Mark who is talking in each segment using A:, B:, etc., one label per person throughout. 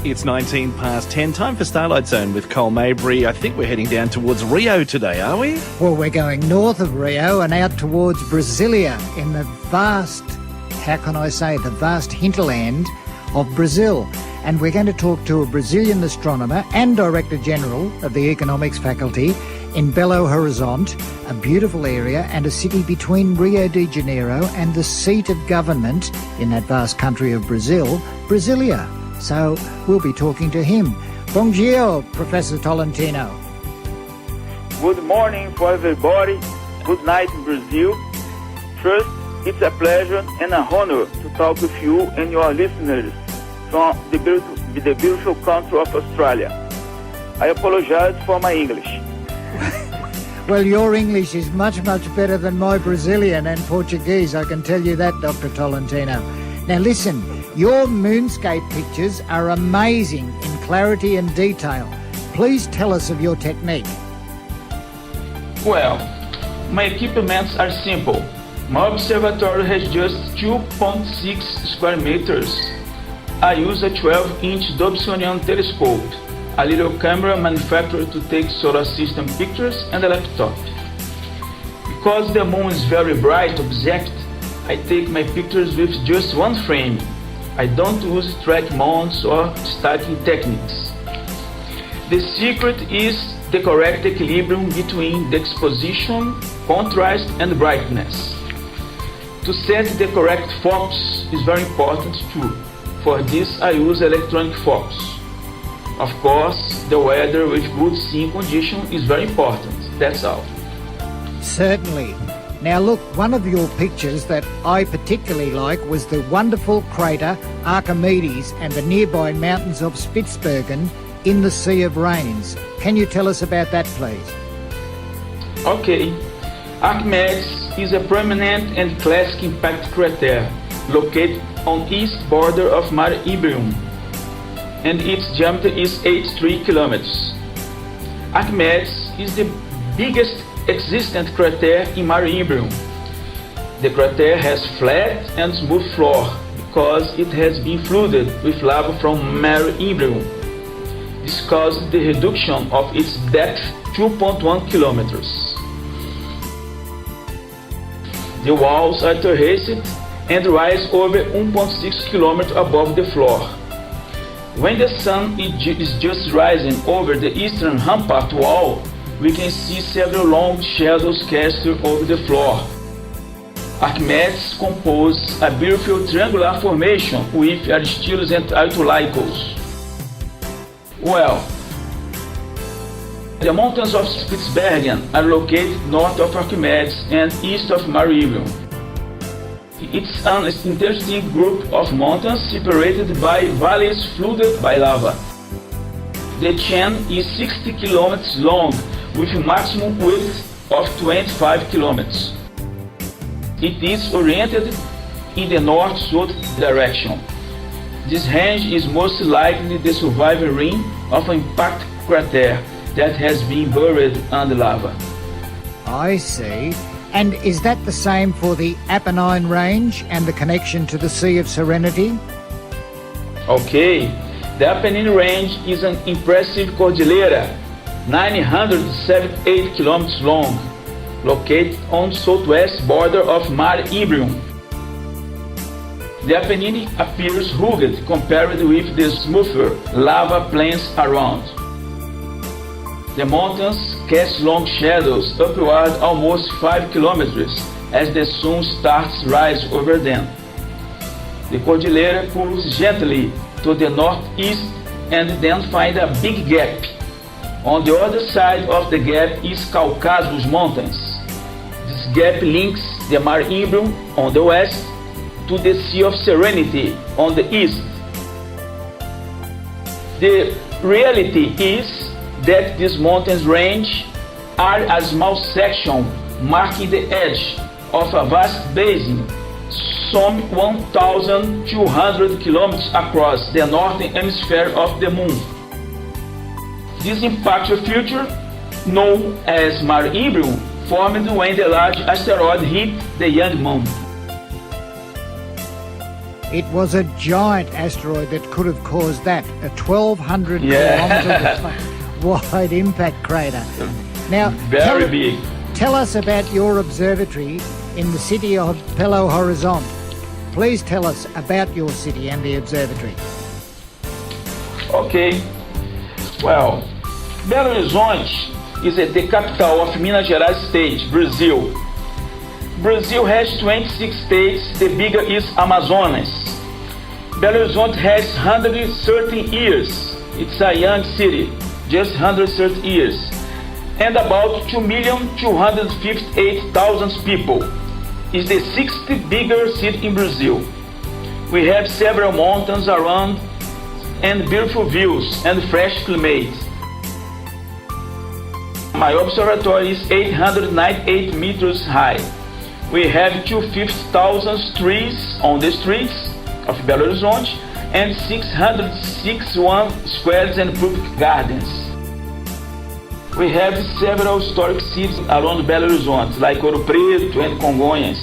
A: It's 19 past 10. Time for Starlight Zone with Cole Mabry. I think we're heading down towards Rio today, are we?
B: Well, we're going north of Rio and out towards Brasilia in the vast, the vast hinterland of Brazil. And we're going to talk to a Brazilian astronomer and Director General of the Economics Faculty in Belo Horizonte, a beautiful area and a city between Rio de Janeiro and the seat of government in that vast country of Brazil, Brasilia. So we'll be talking to him. Bom dia, Professor Tolentino.
C: Good morning for everybody. Good night in Brazil. First, it's a pleasure and an honor to talk with you and your listeners from the beautiful country of Australia. I apologize for my English.
B: Well, your English is much, much better than my Brazilian and Portuguese, I can tell you that, Dr. Tolentino. Now listen, your moonscape pictures are amazing in clarity and detail. Please tell us of your technique.
D: Well, my equipments are simple. My observatory has just 2.6 square meters. I use a 12-inch Dobsonian telescope, a little camera manufactured to take solar system pictures, and a laptop. Because the moon is very bright object, I take my pictures with just one frame. I don't use track mounts or stacking techniques. The secret is the correct equilibrium between the exposition, contrast and brightness. To set the correct focus is very important too. For this I use electronic focus. Of course, the weather with good seeing condition is very important, that's all.
B: Certainly. Now look, one of your pictures that I particularly like was the wonderful crater Archimedes and the nearby mountains of Spitsbergen in the Sea of Rains. Can you tell us about that, please?
D: Okay. Archimedes is a prominent and classic impact crater located on east border of Mar Ibrium, and its diameter is 83 kilometers. Archimedes is the biggest existent crater in Mar Ibrium. The crater has flat and smooth floor because it has been flooded with lava from Mar Ibrium. This caused the reduction of its depth 2.1 kilometers. The walls are terraced and rise over 1.6 kilometers above the floor. When the sun is just rising over the eastern rampart wall, we can see several long shadows cast over the floor. Archimedes composes a beautiful triangular formation with aristyles and autolycos. Well, the mountains of Spitsbergen are located north of Archimedes and east of Mar Ibrium. It's an interesting group of mountains separated by valleys flooded by lava. The chain is 60 kilometers long with a maximum width of 25 kilometers. It is oriented in the north-south direction. This range is most likely the surviving rim of an impact crater that has been buried under lava.
B: I see. And is that the same for the Apennine Range and the connection to the Sea of Serenity?
D: Okay, the Apennine Range is an impressive cordillera, 978 kilometers long, located on southwest border of Mar Ibrium. The Apennine appears rugged compared with the smoother lava plains around. The mountains cast long shadows upward almost 5 kilometers as the sun starts to rise over them. The cordillera cools gently to the northeast and then finds a big gap. On the other side of the gap is Caucasus Mountains. This gap links the Mar Ibrium on the west to the Sea of Serenity on the east. The reality is that these mountains range are a small section marking the edge of a vast basin, some 1,200 kilometers across the northern hemisphere of the moon. This impact feature, known as Mar Ibrium, formed when the large asteroid hit the young moon.
B: It was a giant asteroid that could have caused that, a 1,200 kilometre wide impact crater. Now,
D: Very big.
B: Tell us about your observatory in the city of Belo Horizonte. Please tell us about your city and the observatory.
D: Okay. Well, Belo Horizonte is the capital of Minas Gerais state, Brazil. Brazil has 26 states, the bigger is Amazonas. Belo Horizonte has 113 years. It's a young city, just 130 years. And about 2,258,000 people. It's the 60th bigger city in Brazil. We have several mountains around and beautiful views and fresh climate. My observatory is 898 meters high. We have 250,000 trees on the streets of Belo Horizonte and 661 squares and public gardens. We have several historic cities around Belo Horizonte, like Ouro Preto and Congonhas.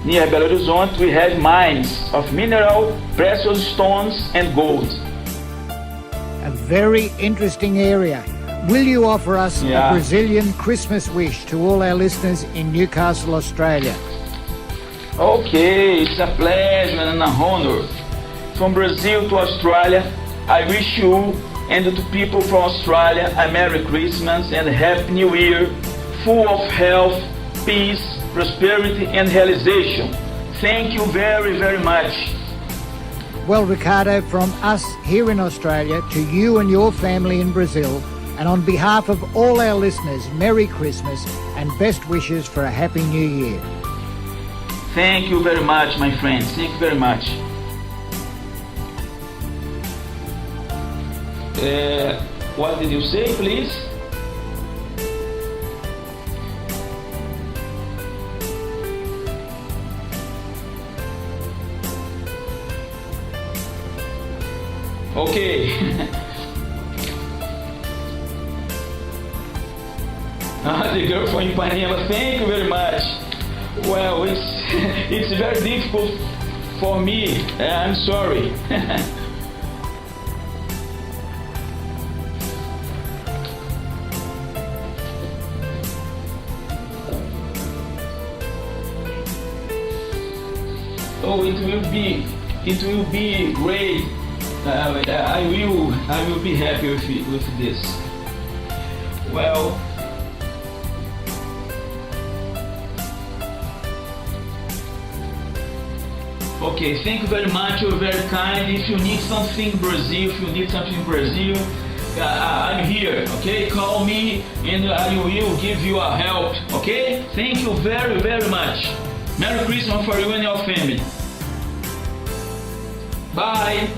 D: Near Belo Horizonte, we have mines of mineral, precious stones and gold.
B: A very interesting area. Will you offer us a Brazilian Christmas wish to all our listeners in Newcastle, Australia?
D: Okay, it's a pleasure and an honor. From Brazil to Australia, I wish you and to people from Australia a Merry Christmas and Happy New Year, full of health, peace, prosperity and realization. Thank you very, very much.
B: Well, Ricardo, from us here in Australia to you and your family in Brazil, and on behalf of all our listeners, Merry Christmas and best wishes for a Happy New Year.
D: Thank you very much, my friends. Thank you very much. What did you say, please? Okay. The girl from Ipanema, thank you very much. Well, it's very difficult for me. I'm sorry. Oh, it will be great. I will be happy with this. Well, okay, thank you very much. You're very kind. If you need something in Brazil, I'm here. Okay, call me and I will give you a help. Okay, thank you very, very much. Merry Christmas for you and your family. Bye.